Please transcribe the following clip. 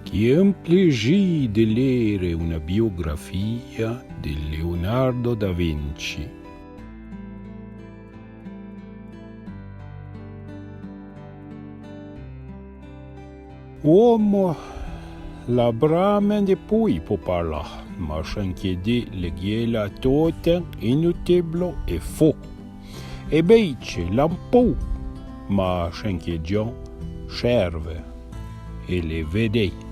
Chi implegì di leggere una biografia di Leonardo da Vinci. Uomo la brame di poi può parlare, ma anche di leghiela tutta inutile e fu. E bece l'ampù, ma anche già serve e le vede.